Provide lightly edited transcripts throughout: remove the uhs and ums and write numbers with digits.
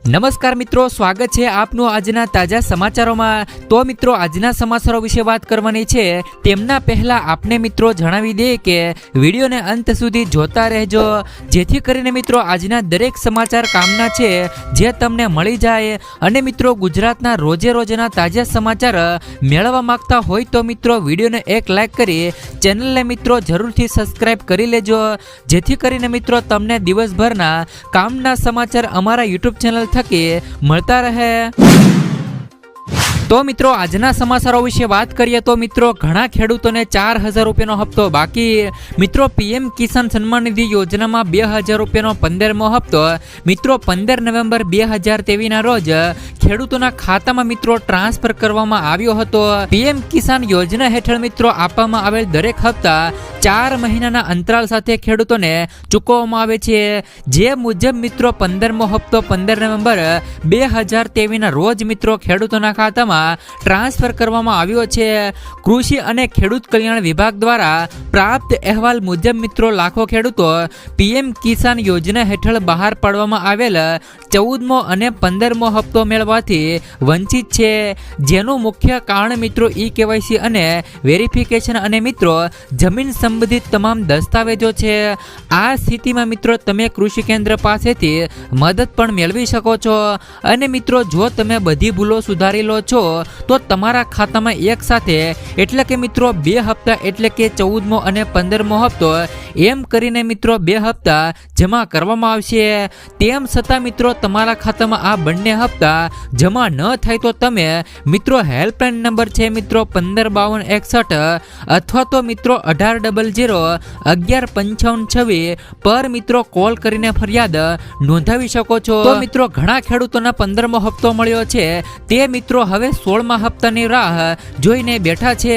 નમસ્કાર મિત્રો, સ્વાગત છે આપનું આજના તાજા સમાચારોમાં। તો મિત્રો, આજના સમાચારો વિશે વાત કરવાની છે તેમના પહેલા આપને મિત્રો જણાવી દે કે વિડીયોને અંત સુધી જોતા રહેજો, જેથી કરીને મિત્રો આજના દરેક સમાચાર કામના છે જે તમને મળી જાય। અને મિત્રો ગુજરાતના રોજે રોજના તાજા સમાચાર મેળવવા માંગતા હોય તો મિત્રો વિડીયોને એક લાઈક કરી ચેનલને મિત્રો જરૂરથી સબસ્ક્રાઇબ કરી લેજો, જેથી કરીને મિત્રો તમને દિવસભરના કામના સમાચાર અમારા યુટ્યુબ ચેનલ થકી મળતા રહે। તો મિત્રો આજના સમાચારો વિશે વાત કરીએ તો મિત્રો ઘણા ખેડૂતોને 4000 રૂપિયાનો હપ્તો બાકી। મિત્રો પીએમ કિસાન સન્માન નિધિ યોજનામાં 2000 રૂપિયાનો 15મો હપ્તો મિત્રો 15 નવેમ્બર 2023 ના રોજ ખેડૂતોના ખાતામાં મિત્રો ટ્રાન્સફર કરવામાં આવ્યો હતો। પીએમ કિસાન યોજના હેઠળ મિત્રો આપવામાં આવેલ દરેક હપ્તા 4 મહિનાના અંતરાલ સાથે ખેડૂતોને ચૂકવવામાં આવે છે, જે મુજબ મિત્રો 15મો હપ્તો 15 નવેમ્બર 2023 ના રોજ મિત્રો ખેડૂતોના ખાતામાં ટ્રાન્સફર કરવામાં આવ્યો છે। કૃષિ અને ખેડૂત કલ્યાણ વિભાગ દ્વારા પ્રાપ્ત અહેવાલ મુજબ મિત્રો લાખો ખેડૂતો પીએમ કિસાન યોજના હેઠળ બહાર પાડવામાં આવેલ 14મો અને 15મો હપ્તો મેળવવાથી વંચિત છે, જેનું મુખ્ય કારણ મિત્રો ઈ-કેવાયસી અને વેરિફિકેશન અને મિત્રો જમીન સંબંધિત તમામ દસ્તાવેજો છે। આ સ્થિતિમાં મિત્રો તમે કૃષિ કેન્દ્ર પાસેથી મદદ પણ મેળવી શકો છો, અને મિત્રો જો તમે બધી ભૂલો સુધારી લો છો તો તમારા ખાતામાં એક સાથે એટલે કે મિત્રો 2 હપ્તા એટલે કે 14મો અને 15મો હપ્તો એમ કરીને મિત્રો 2 હપ્તા જમા કરવામાં આવશે। તેમ છતાં મિત્રો તમારા ખાતામાં આ બંને હપ્તા જમા ન થાય તો તમે મિત્રો હેલ્પલાઇન નંબર છે મિત્રો 155261 અથવા તો મિત્રો 1800 115526 પર મિત્રો કોલ કરીને ફરિયાદ નોંધાવી શકો છો। તો મિત્રો ઘણા ખેડૂતોના 15મો હપ્તો મળ્યો છે, તે મિત્રો હવે 16મા હપ્તાની રાહ જોઈને બેઠા છે।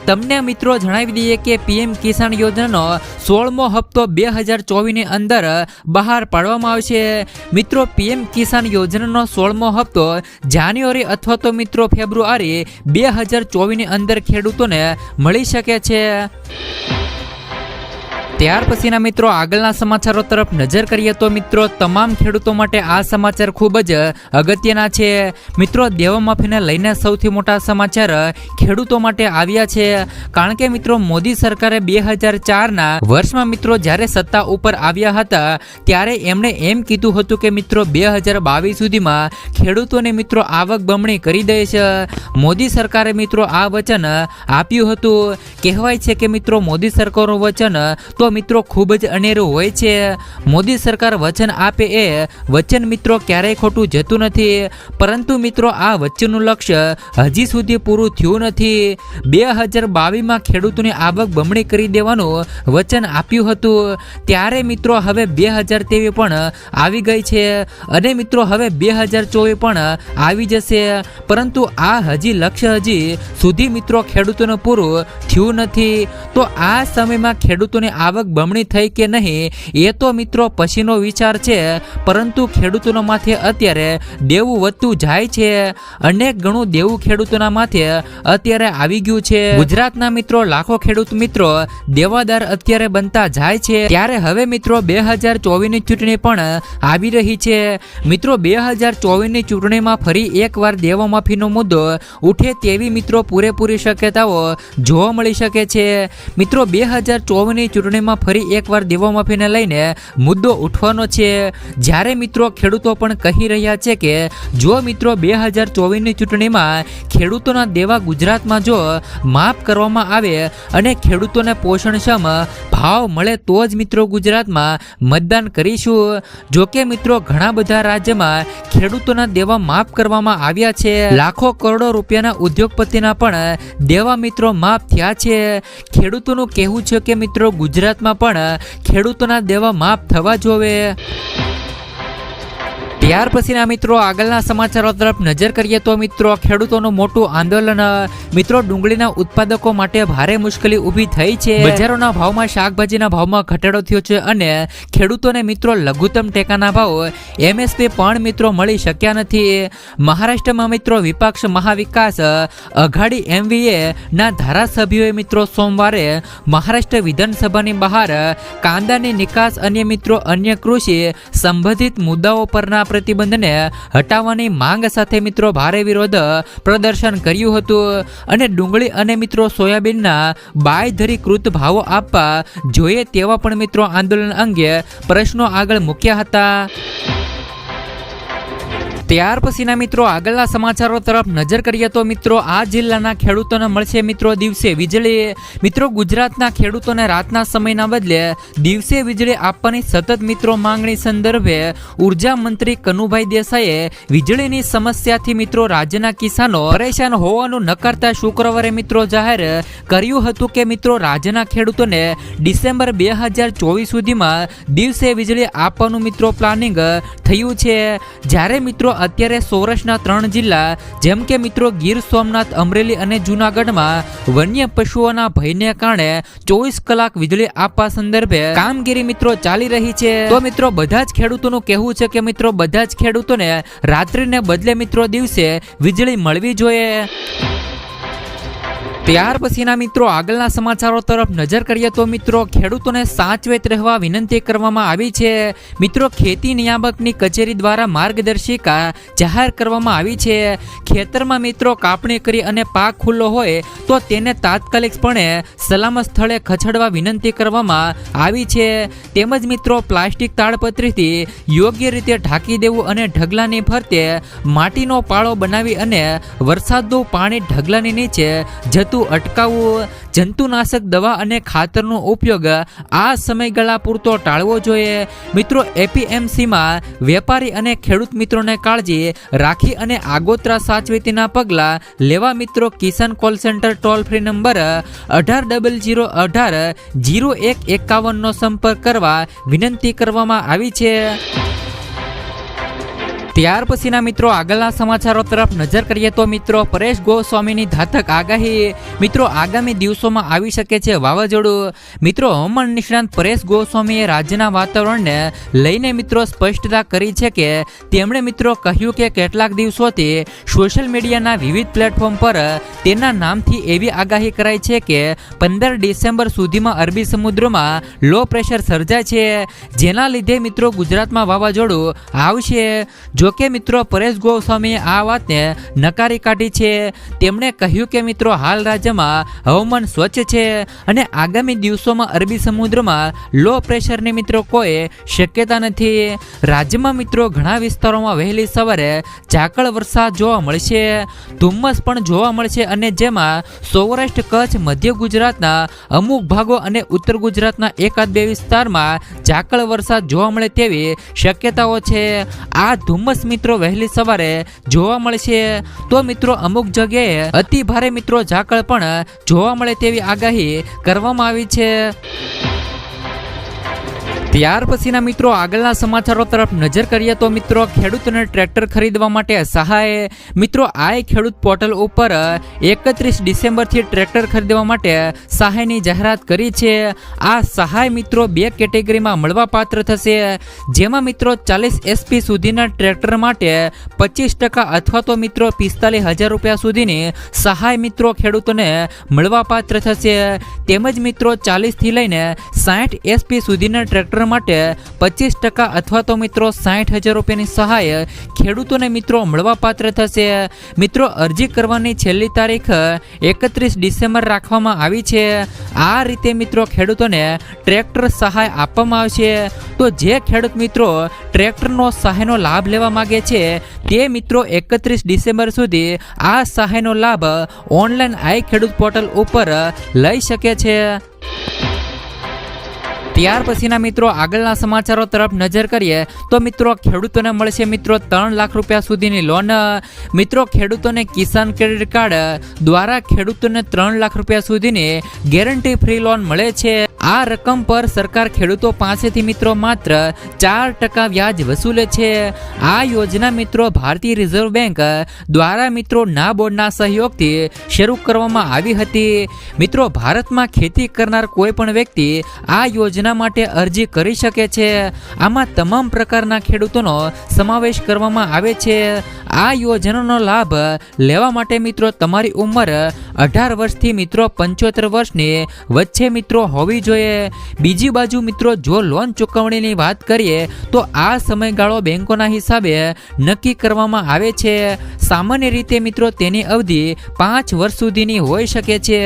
તમને મિત્રો જણાવી દઈએ કે પીએમ કિસાન યોજનાનો 16મો હપ્તો 2024 ની અંદર બહાર પાડવામાં આવશે। મિત્રો પીએમ કિસાન યોજનાનો 16મો હપ્તો જાન્યુઆરી અથવા તો મિત્રો ફેબ્રુઆરી 2024 ની અંદર ખેડૂતોને મળી શકે છે। ત્યાર પછીના મિત્રો આગળના સમાચારો તરફ નજર કરીએ તો મિત્રો તમામ ખેડૂતો માટે આ સમાચાર ખૂબ જ અગત્યના છે। મિત્રો દેવામાફીને લઈને સૌથી મોટા સમાચાર ખેડૂતો માટે આવ્યા છે, કારણ કે મિત્રો મોદી સરકારે 2004ના વર્ષમાં મિત્રો જ્યારે સત્તા ઉપર આવ્યા હતા ત્યારે એમણે એમ કીધું હતું કે મિત્રો 2022 સુધીમાં ખેડૂતોને મિત્રો આવક બમણી કરી દેશે। મોદી સરકારે મિત્રો આ વચન આપ્યું હતું। કહેવાય છે કે મિત્રો મોદી સરકારનું વચન તો મિત્રો ખૂબ જ અનેરું હોય છે। મોદી સરકાર વચન આપે એ વચન મિત્રો ક્યારેય ખોટું જતું નથી, પરંતુ મિત્રો આ વચનનું લક્ષ્ય હજી સુધી પૂરું થયું નથી। 2022માં ખેડૂતોની આવક બમણી કરી દેવાનું વચન આપ્યું હતું, ત્યારે મિત્રો હવે 2023 પણ આવી ગઈ છે અને મિત્રો હવે 2024 પણ આવી જશે, પરંતુ આ લક્ષ્ય હજી સુધી મિત્રો ખેડૂતોને પૂરું થયું નથી। તો આ સમયમાં ખેડૂતોની આવક બમણી થઈ કે નહીં એ તો મિત્રો પછીનો વિચાર છે, પરંતુ ખેડૂતોના માથે અત્યારે દેવું વધતું જાય છે। અનેક ગણું દેવું ખેડૂતોના માથે અત્યારે આવી ગયું છે। ગુજરાતના મિત્રો લાખો ખેડૂત મિત્રો દેવાદાર અત્યારે બનતા જાય છે, ત્યારે હવે મિત્રો 2024ની ચૂંટણી પણ આવી રહી છે। મિત્રો 2024ની ચૂંટણીમાં ફરી એકવાર દેવામાફીનો મુદ્દો ઉઠે તેવી મિત્રો પૂરેપૂરી શક્યતાઓ જોવા મળી શકે છે। મિત્રો 2024ની ચૂંટણીમાં ફરી એકવાર દેવામાફીને લઈને મુદ્દો ઉઠવાનો છે, જ્યારે મિત્રો ખેડૂતો પણ કહી રહ્યા છે કે જો મિત્રો 2024ની ચૂંટણીમાં ખેડૂતોના દેવા ગુજરાતમાં જો માફ કરવામાં આવે અને ખેડૂતોને પોષણક્ષમ ભાવ મળે તો જ મિત્રો ગુજરાતમાં મતદાન કરીશું। જોકે મિત્રો ઘણા બધા રાજ્યમાં ખેડૂતોના દેવા માફ કરવામાં આવ્યા છે, લાખો કરોડો રૂપિયાના ઉદ્યોગપતિના પણ દેવા મિત્રો માફ થયા છે। ખેડૂતોનું કહેવું છે કે મિત્રો ગુજરાતમાં પણ ખેડૂતોના દેવા માફ થવા જોવે। ત્યાર પછીના મિત્રો આગળના સમાચારો તરફ નજર કરીએ તો મિત્રો ખેડૂતોનું મોટું આંદોલન। મિત્રો ડુંગળીના ઉત્પાદકો માટે ભારે મુશ્કેલી ઊભી થઈ છે। બજારોના ભાવમાં શાકભાજીના ભાવમાં ઘટાડો થયો છે અને ખેડૂતોને મિત્રો લઘુત્તમ ટેકાના ભાવ એમએસપી પણ મિત્રો મળી શક્યા નથી। મહારાષ્ટ્રમાં મિત્રો વિપક્ષ મહાવિકાસ અઘાડી એમવીએ ના ધારાસભ્યોએ મિત્રો સોમવારે મહારાષ્ટ્ર વિધાનસભાની બહાર કાંદાની નિકાસ અને મિત્રો અન્ય કૃષિ સંબંધિત મુદ્દાઓ પરના પ્રતિબંધને હટાવવાની માંગ સાથે મિત્રો ભારે વિરોધ પ્રદર્શન કર્યું હતું અને ડુંગળી અને મિત્રો સોયાબીનના બાંયધરીકૃત ભાવો આપવા જોઈએ તેવા પણ મિત્રો આંદોલન અંગે પ્રશ્નો આગળ મૂક્યા હતા. ત્યાર પછીના મિત્રો આગળના સમાચારો તરફ નજર કરીએ તો મિત્રો આ જિલ્લાના ખેડૂતોને મળશે મિત્રો દિવસે વીજળી. મિત્રો ગુજરાતના ખેડૂતોને રાતના સમયના બદલે દિવસે વીજળી આપવાની સતત મિત્રો માંગણી સંદર્ભે ઉર્જા મંત્રી કનુભાઈ દેસાઈએ વીજળીની સમસ્યાથી મિત્રો રાજ્યના કિસાનો પરેશાન હોવાનું નકારતા શુક્રવારે મિત્રો જાહેર કર્યું હતું કે મિત્રો રાજ્યના ખેડૂતોને ડિસેમ્બર 2024 સુધીમાં દિવસે વીજળી આપવાનું મિત્રો પ્લાનિંગ થયું છે. જ્યારે મિત્રો અત્યારે સૌરાષ્ટ્રના 3 જિલ્લા જેમ કે મિત્રો ગીર સોમનાથ, અમરેલી અને જૂનાગઢમાં વન્ય પશુઓના ભયને કારણે 24 કલાક વીજળી આપવા સંદર્ભે કામગીરી મિત્રો ચાલી રહી છે. તો મિત્રો બધા જ ખેડૂતોનું કહેવું છે કે મિત્રો બધા જ ખેડૂતોને રાત્રિને બદલે મિત્રો દિવસે વીજળી મળવી જોઈએ. ત્યાર પછીના મિત્રો આગળના સમાચારો તરફ નજર કરીએ તો મિત્રો ખેડૂતોને સાચવેત રહેવા વિનંતી કરવામાં આવી છે. મિત્રો ખેતી નિયામકની કચેરી દ્વારા માર્ગદર્શિકા જાહેર કરવામાં આવી છે. ખેતરમાં મિત્રો કાપણી કરી અને પાક ખુલ્લો હોય તો તેને તાત્કાલિકપણે સલામત સ્થળે ખસેડવા વિનંતી કરવામાં આવી છે. તેમજ મિત્રો પ્લાસ્ટિક તાડપત્રીથી યોગ્ય રીતે ઢાંકી દેવું અને ઢગલાની ફરતે માટીનો પાળો બનાવી અને વરસાદનું પાણી ઢગલાની નીચે જતું અટકાવવું. જંતુનાશક દવા અને ખાતરનો ઉપયોગ આ સમયગાળા પૂરતો ટાળવો જોઈએ. મિત્રો એપીએમસીમાં વેપારી અને ખેડૂત મિત્રોને કાળજી રાખી અને આગોતરા સાચવેતીના પગલાં લેવા મિત્રો કિસાન call centre toll free number 1800180151 નો સંપર્ક કરવા વિનંતી કરવામાં આવી છે. ત્યાર પછીના મિત્રો આગળના સમાચારો તરફ નજર કરીએ તો મિત્રો પરેશ ગોસ્વામીની ધાતક આગાહી. મિત્રો આગામી દિવસોમાં આવી શકે છે વાવાઝોડું. મિત્રો હવામાન નિષ્ણાંત પરેશ ગોસ્વામીએ રાજ્યના વાતાવરણને લઈને મિત્રો સ્પષ્ટતા કરી છે કે તેમણે મિત્રો કહ્યું કે કેટલાક દિવસોથી સોશિયલ મીડિયાના વિવિધ પ્લેટફોર્મ પર તેના નામથી એવી આગાહી કરાઈ છે કે 15 ડિસેમ્બર સુધીમાં અરબી સમુદ્રમાં લો પ્રેશર સર્જાય છે, જેના લીધે મિત્રો ગુજરાતમાં વાવાઝોડું આવશે. જોકે મિત્રો પરેશ ગોસ્વામીએ આ વાતને નકારી કાઢી છે. તેમણે કહ્યું કે મિત્રો હાલ રાજ્યમાં હવામાન સ્વચ્છ છે અને આગામી દિવસોમાં અરબી સમુદ્રમાં લો પ્રેશરની મિત્રો કોઈ શક્યતા નથી. રાજ્યમાં મિત્રો ઘણા વિસ્તારોમાં વહેલી સવારે ઝાકળ વરસાદ જોવા મળશે, ધુમ્મસ પણ જોવા મળશે અને જેમાં સૌરાષ્ટ્ર, કચ્છ, મધ્ય ગુજરાતના અમુક ભાગો અને ઉત્તર ગુજરાતના 1-2 વિસ્તારમાં ઝાકળ વરસાદ જોવા મળે તેવી શક્યતાઓ છે. આ ધુમ્મસ મિત્રો વહેલી સવારે જોવા મળશે. તો મિત્રો અમુક જગ્યાએ અતિ ભારે મિત્રો ઝાકળ પણ જોવા મળે તેવી આગાહી કરવામાં આવી છે. ત્યાર પછીના મિત્રો આગળના સમાચારો તરફ નજર કરીએ તો મિત્રો ખેડૂતોને ટ્રેક્ટર ખરીદવા માટે સહાય. મિત્રો આ ખેડૂત પોર્ટલ ઉપર 31 ડિસેમ્બરથી ટ્રેક્ટર ખરીદવા માટે સહાયની જાહેરાત કરી છે. આ સહાય મિત્રો 2 કેટેગરીમાં મળવાપાત્ર થશે, જેમાં મિત્રો 40 એસપી સુધીના ટ્રેક્ટર માટે 25% અથવા તો મિત્રો 45,000 રૂપિયા સુધીની સહાય મિત્રો ખેડૂતોને મળવાપાત્ર થશે. તેમજ મિત્રો 40 થી લઈને 60 એસપી સુધીના ટ્રેક્ટર માટે 25% અથવા તો મિત્રો 60,000 રૂપિયાની સહાય ખેડૂતોને મિત્રો મળવાપાત્ર થશે. મિત્રો અરજી કરવાની છેલ્લી તારીખ 31 ડિસેમ્બર રાખવામાં આવી છે. આ રીતે મિત્રો ખેડૂતોને ટ્રેક્ટર સહાય આપવામાં આવશે. તો જે ખેડૂત મિત્રો ટ્રેક્ટરનો સહાયનો લાભ લેવા માંગે છે તે મિત્રો 31 ડિસેમ્બર સુધી આ સહાયનો લાભ ઓનલાઈન આઈ ખેડૂત પોર્ટલ ઉપર લઈ શકે છે. ત્યાર પછીના મિત્રો આગળના સમાચારો તરફ નજર કરીએ તો મિત્રો ખેડૂતોને મળશે મિત્રો 3 લાખ રૂપિયા સુધીની લોન. મિત્રો ખેડૂતોને કિસાન ક્રેડિટ કાર્ડ દ્વારા ખેડૂતોને 3 લાખ રૂપિયા સુધીની ગેરંટી ફ્રી લોન મળે છે. આ રકમ પર સરકાર ખેડૂતો પાસેથી મિત્રો માત્ર 4% વ્યાજ વસૂલે છે. આ યોજના મિત્રો ભારતીય રિઝર્વ બેંક દ્વારા મિત્રો નાબાર્ડના સહયોગથી શરૂ કરવામાં આવી હતી. મિત્રો ભારતમાં ખેતી કરનાર કોઈ પણ વ્યક્તિ આ યોજના તેના માટે અરજી કરી શકે છે। આમાં તમામ પ્રકારના ખેડૂતોનો સમાવેશ કરવામાં આવે છે। આ યોજનાનો લાભ લેવા માટે મિત્રો તમારી ઉંમર 18 વર્ષથી મિત્રો 75 વર્ષની વચ્ચે મિત્રો હોવી જોઈએ। બીજી બાજુ મિત્રો જો લોન ચૂકવણીની વાત કરીએ તો આ સમયગાળો બેંકોના હિસાબે નક્કી કરવામાં આવે છે। સામાન્ય રીતે મિત્રો તેની અવધિ 5 વર્ષ સુધીની હોઈ શકે છે।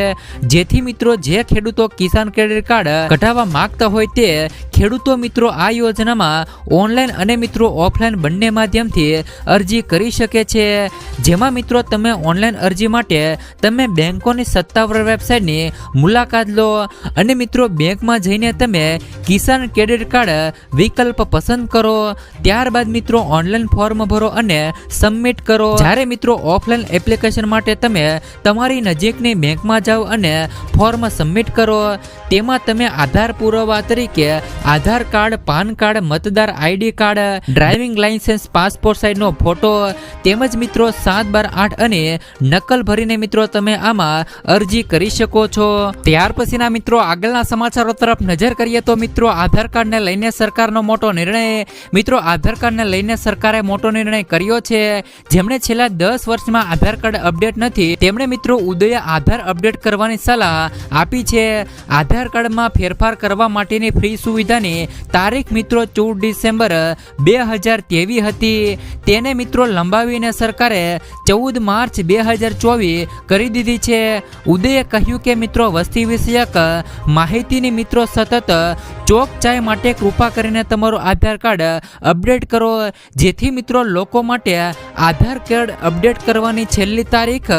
જેથી મિત્રો જે ખેડૂતો કિસાન ક્રેડિટ કાર્ડ કઢાવવા માંગતા હોય તે ખેડૂતો મિત્રો આ યોજનામાં ઓનલાઈન અને મિત્રો ઓફલાઈન બંને માધ્યમથી અરજી કરી શકે છે। જેમાં મિત્રો તમે ઓનલાઈન અરજી માટે તમે બેંકોની સત્તાવાર વેબસાઇટની મુલાકાત લો અને મિત્રો બેંકમાં જઈને તમે કિસાન ક્રેડિટ કાર્ડ વિકલ્પ પસંદ કરો। ત્યારબાદ મિત્રો ઓનલાઈન ફોર્મ ભરો અને સબમિટ કરો। જ્યારે મિત્રો ઓફલાઈન એપ્લિકેશન માટે તમે તમારી નજીકની બેંકમાં જાઓ અને ફોર્મ સબમિટ કરો। તેમાં તમે આધાર પુરાવા તરીકે આધાર કાર્ડ, પાન કાર્ડ, મતદાર ID card, driving licence, passport સાઇઝનો ફોટો તેમજ મિત્રો 7/12 અને નકલ ભરીને મિત્રો તમે આમાં અરજી કરી શકો છો। ત્યાર પછીના મિત્રો આગળના સમાચારો તરફ નજર કરીએ તો મિત્રો આધાર કાર્ડને લઈને સરકારનો મોટો નિર્ણય। મિત્રો આધાર કાર્ડને લઈને સરકારે મોટો નિર્ણય કર્યો છે। જેમણે છેલ્લા 10 વર્ષમાં આધાર કાર્ડ અપડેટ નથી તેમણે મિત્રો ઉદય આધાર અપડેટ કરવાની સલાહ આપી છે। આધાર કાર્ડમાં ફેરફાર કરવા માટેની ફ્રી સુવિધાની તારીખ મિત્રો 14 ડિસેમ્બર 2023 હતી। તેને મિત્રો લંબાવીને સરકારે 14 માર્ચ 2024 કરી દીધી છે। ઉદયે કહ્યું કે મિત્રો વસ્તી વિષયક માહિતીની મિત્રો સતત ચોકચાઈ માટે કૃપા કરીને તમારું આધાર કાર્ડ અપડેટ કરો। જેથી મિત્રો લોકો માટે આધાર કાર્ડ અપડેટ કરવાની છેલ્લી તારીખ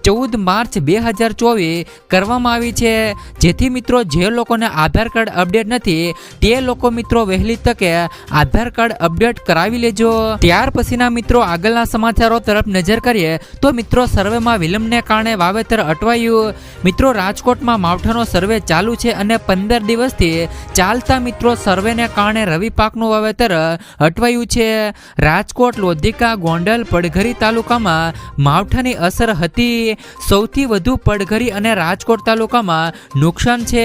14 માર્ચ 2024 કરવામાં આવી છે। જેથી મિત્રો જે લોકોને આધાર કાર્ડ અપડેટ નથી તે લોકો મિત્રો વહેલી તકે આધાર કાર્ડ અપડેટ કરાવી લેજો। ત્યાર પછીના મિત્રો આગળના સમાચારો તરફ નજર કરીએ તો મિત્રો સર્વેમાં વિલંબને કારણે વાવેતર અટવાયું। મિત્રો રાજકોટમાં માવઠાનો સર્વે ચાલુ છે અને 15 દિવસથી ચાલતા મિત્રો સર્વેને કારણે રવિ પાકનું વાવેતર અટવાયું છે। રાજકોટ, લોધિકા, ગોંડલ, પડઘરી તાલુકામાં માવઠાની અસર હતી। સૌથી વધુ પડઘરી અને રાજકોટ તાલુકામાં નુકસાન છે।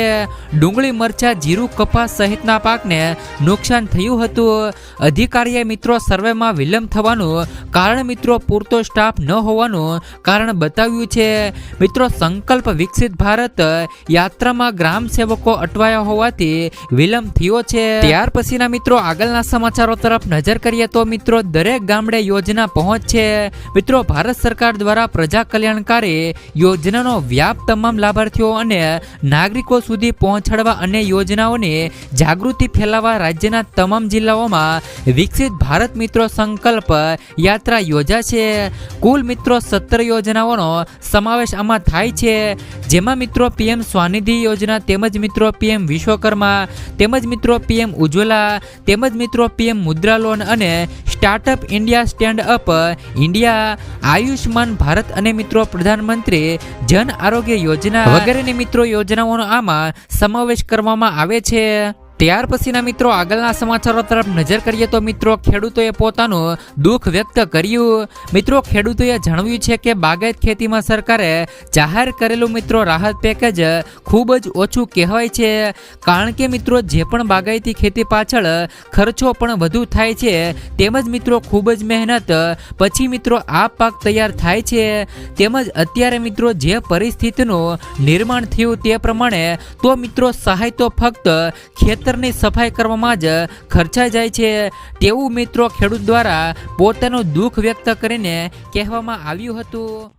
ડુંગળી, મરચા, જીરું, કપાસ સહિતના પાકને નુકસાન થયું હતું। અધિકારીએ મિત્રો સર્વેમાં વિલંબ થવાનું કારણ મિત્રો પૂરતો સ્ટાફ ન હોવાનું કારણ બતાવ્યું છે। મિત્રો સંકલ્પ વિકસિત ભારત યાત્રામાં ગ્રામ સેવકો અટવાયા હોવાથી વિલંબ થયો છે। ત્યાર પછીના મિત્રો આગળના સમાચારો તરફ નજર કરીએ તો મિત્રો દરેક ગામડે યોજના પહોંચશે। મિત્રો ભારત સરકાર દ્વારા પ્રજા કલ્યાણકારી યોજનાનો વ્યાપ તમામ લાભાર્થીઓ અને નાગરિકો સુધી પહોંચાડવા અને યોજનાઓની જાગૃતિ ફેલાવવા રાજ્યના તમામ જિલ્લાઓમાં વિકસિત ભારત મિત્રો સંકલ્પ યાત્રા યોજાશે। કુલ મિત્રો 17 યોજનાઓનો સમાવેશ આમાં થાય છે। જેમાં મિત્રો પીએમ સ્વાનિધિ યોજના તેમજ મિત્રો પીએમ વિશ્વકર્મા તેમજ મિત્રો પીએમ ઉજ્જવલા તેમજ મિત્રો પીએમ મુદ્રા લોન અને startup India, stand up India, Ayushman Bharat અને મિત્રો પ્રધાનમંત્રી જન આરોગ્ય યોજના વગેરેની મિત્રો યોજનાઓનો આમાં સમાવેશ કરવામાં આવે છે। ત્યાર પછીના મિત્રો આગળના સમાચારો તરફ નજર કરીએ તો મિત્રો ખેડૂતોએ પોતાનું દુઃખ વ્યક્ત કર્યું। મિત્રો ખેડૂતોએ જણાવ્યું છે કે બાગાયત ખેતીમાં સરકારે જાહેર કરેલું મિત્રો રાહત પેકેજ ખૂબ જ ઓછું કહેવાય છે। કારણ કે મિત્રો જે પણ બાગાયતી ખેતી પાછળ ખર્ચો પણ વધુ થાય છે તેમજ મિત્રો ખૂબ જ મહેનત પછી મિત્રો આ પાક તૈયાર થાય છે। તેમજ અત્યારે મિત્રો જે પરિસ્થિતિનું નિર્માણ થયું તે પ્રમાણે તો મિત્રો સહાય તો ફક્ત ખેતરની સફાઈ કરવામાં જ ખર્ચાઈ જાય છે તેવું મિત્રો ખેડૂત દ્વારા પોતાનું દુઃખ વ્યક્ત કરીને કહેવામાં આવ્યું હતું।